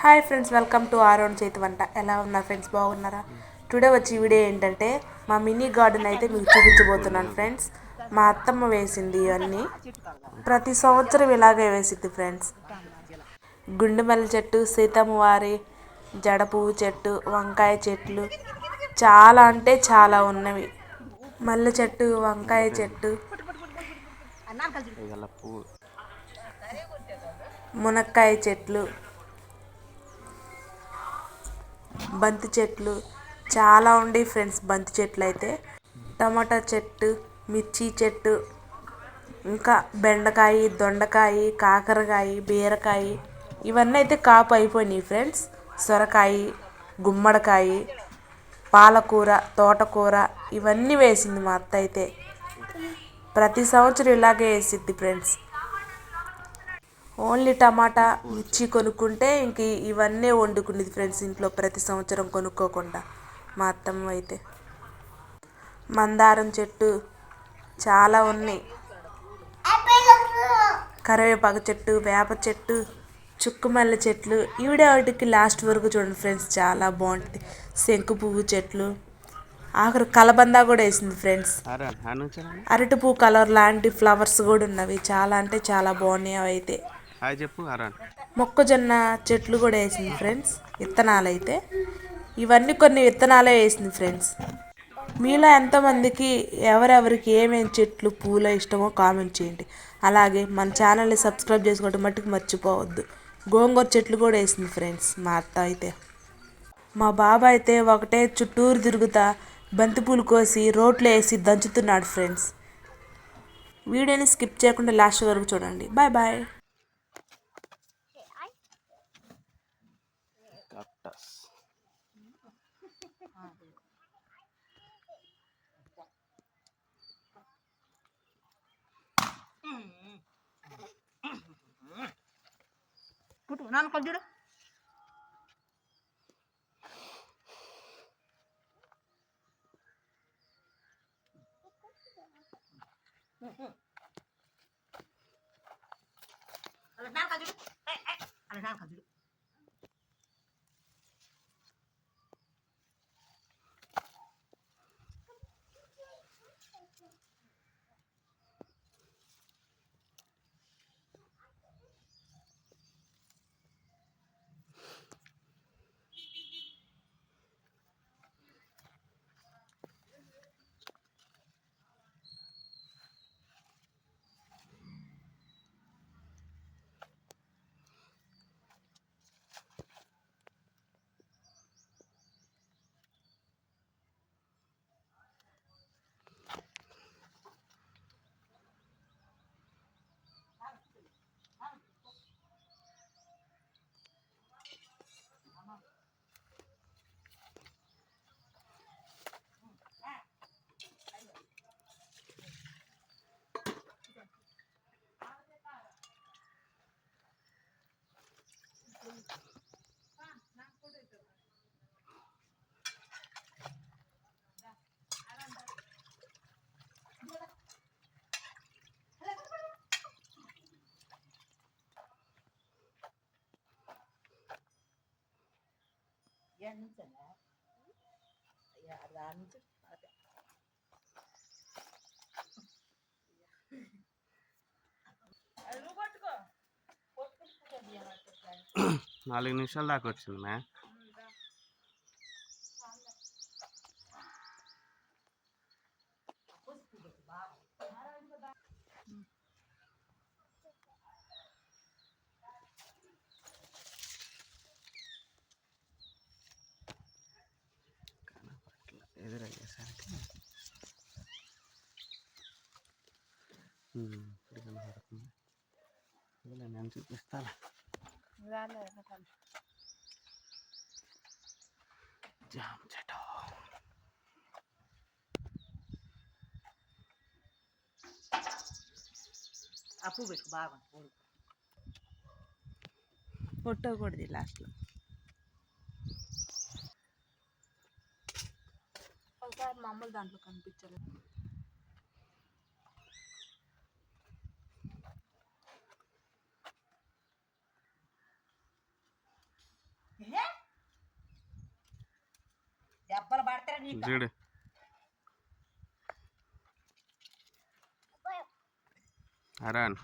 Hi friends, welcome to Aaron చేతి వంట. ఎలా ఉన్నారు ఫ్రెండ్స్? బాగున్నారా? టుడే వచ్చి వీడియో ఏంటంటే మా మినీ గార్డెన్ అయితే మీకు చూపించబోతున్నాను ఫ్రెండ్స్. మా అత్తమ్మ వేసింది ఇవన్నీ. ప్రతి సంవత్సరం ఇలాగే వేసిద్ది ఫ్రెండ్స్. గుండెమల్లి చెట్టు, సీతమ్మ వారి జడ పువ్వు చెట్టు, వంకాయ చెట్లు చాలా అంటే చాలా ఉన్నవి. మల్లె చెట్టు, వంకాయ చెట్టు, మునక్కాయ చెట్లు, బంతి చెట్లు చాలా ఉండి ఫ్రెండ్స్. బంతి చెట్లు అయితే టమాటా చెట్టు, మిర్చి చెట్టు, ఇంకా బెండకాయ, దొండకాయ, కాకరకాయ, బీరకాయ ఇవన్నీ అయితే కాపు అయిపోయినాయి ఫ్రెండ్స్. సొరకాయ, గుమ్మడికాయ, పాలకూర, తోటకూర ఇవన్నీ వేసింది మా అత్త అయితే. ప్రతి సంవత్సరం ఇలాగే వేసిద్ది ఫ్రెండ్స్. ఓన్లీ టమాటా, మిర్చి కొనుక్కుంటే ఇంక ఇవన్నీ వండుకునేది ఫ్రెండ్స్ ఇంట్లో, ప్రతి సంవత్సరం కొనుక్కోకుండా మా అత్తమ్మ అయితే. మందారం చెట్టు చాలా ఉన్నాయి. కరివేపాకు చెట్టు, వేప చెట్టు, చుక్కుమల్లె చెట్లు. ఈవిడే వాటికి లాస్ట్ వరకు చూడండి ఫ్రెండ్స్, చాలా బాగుంటుంది. శంకు పువ్వు చెట్లు, ఆఖరు కలబంద కూడా వేసింది ఫ్రెండ్స్. అరటి పువ్వు కలర్ లాంటి ఫ్లవర్స్ కూడా ఉన్నవి. చాలా అంటే చాలా బాగున్నాయి అవి అయితే. మొక్కజొన్న చెట్లు కూడా వేసింది ఫ్రెండ్స్, విత్తనాలు అయితే. ఇవన్నీ కొన్ని విత్తనాలే వేసింది ఫ్రెండ్స్. మీలో ఎంతమందికి ఎవరెవరికి ఏమేమి చెట్లు పూల ఇష్టమో కామెంట్ చేయండి. అలాగే మన ఛానల్ని సబ్స్క్రైబ్ చేసుకోవడం మట్టుకు మర్చిపోవద్దు. గోంగూర చెట్లు కూడా వేసింది ఫ్రెండ్స్ మా అత్త అయితే. మా బాబాయ్ అయితే ఒకటే చుట్టూరు తిరుగుతా బంతిపూలు కోసి రోట్లో వేసి దంచుతున్నాడు ఫ్రెండ్స్. వీడియోని స్కిప్ చేయకుండా లాస్ట్ వరకు చూడండి. Bye bye. నాన్న కొంచెం అలా నాన్న కొంచెం అలా నాన్న కొంచెం నాలుగు నిమిషాల దాకా వచ్చింది మ్యా. ఎదురయ్యేసరికి ఇప్పుడు కనపడుతుంది. నేను చూపిస్తాను. జామ చెట్టు అప్పు పెట్టు బాగా ఫోటో కూడా లాస్ట్లో. ఒకసారి మామూలు దాంట్లో కనిపించలేదు. చూడు అరాన్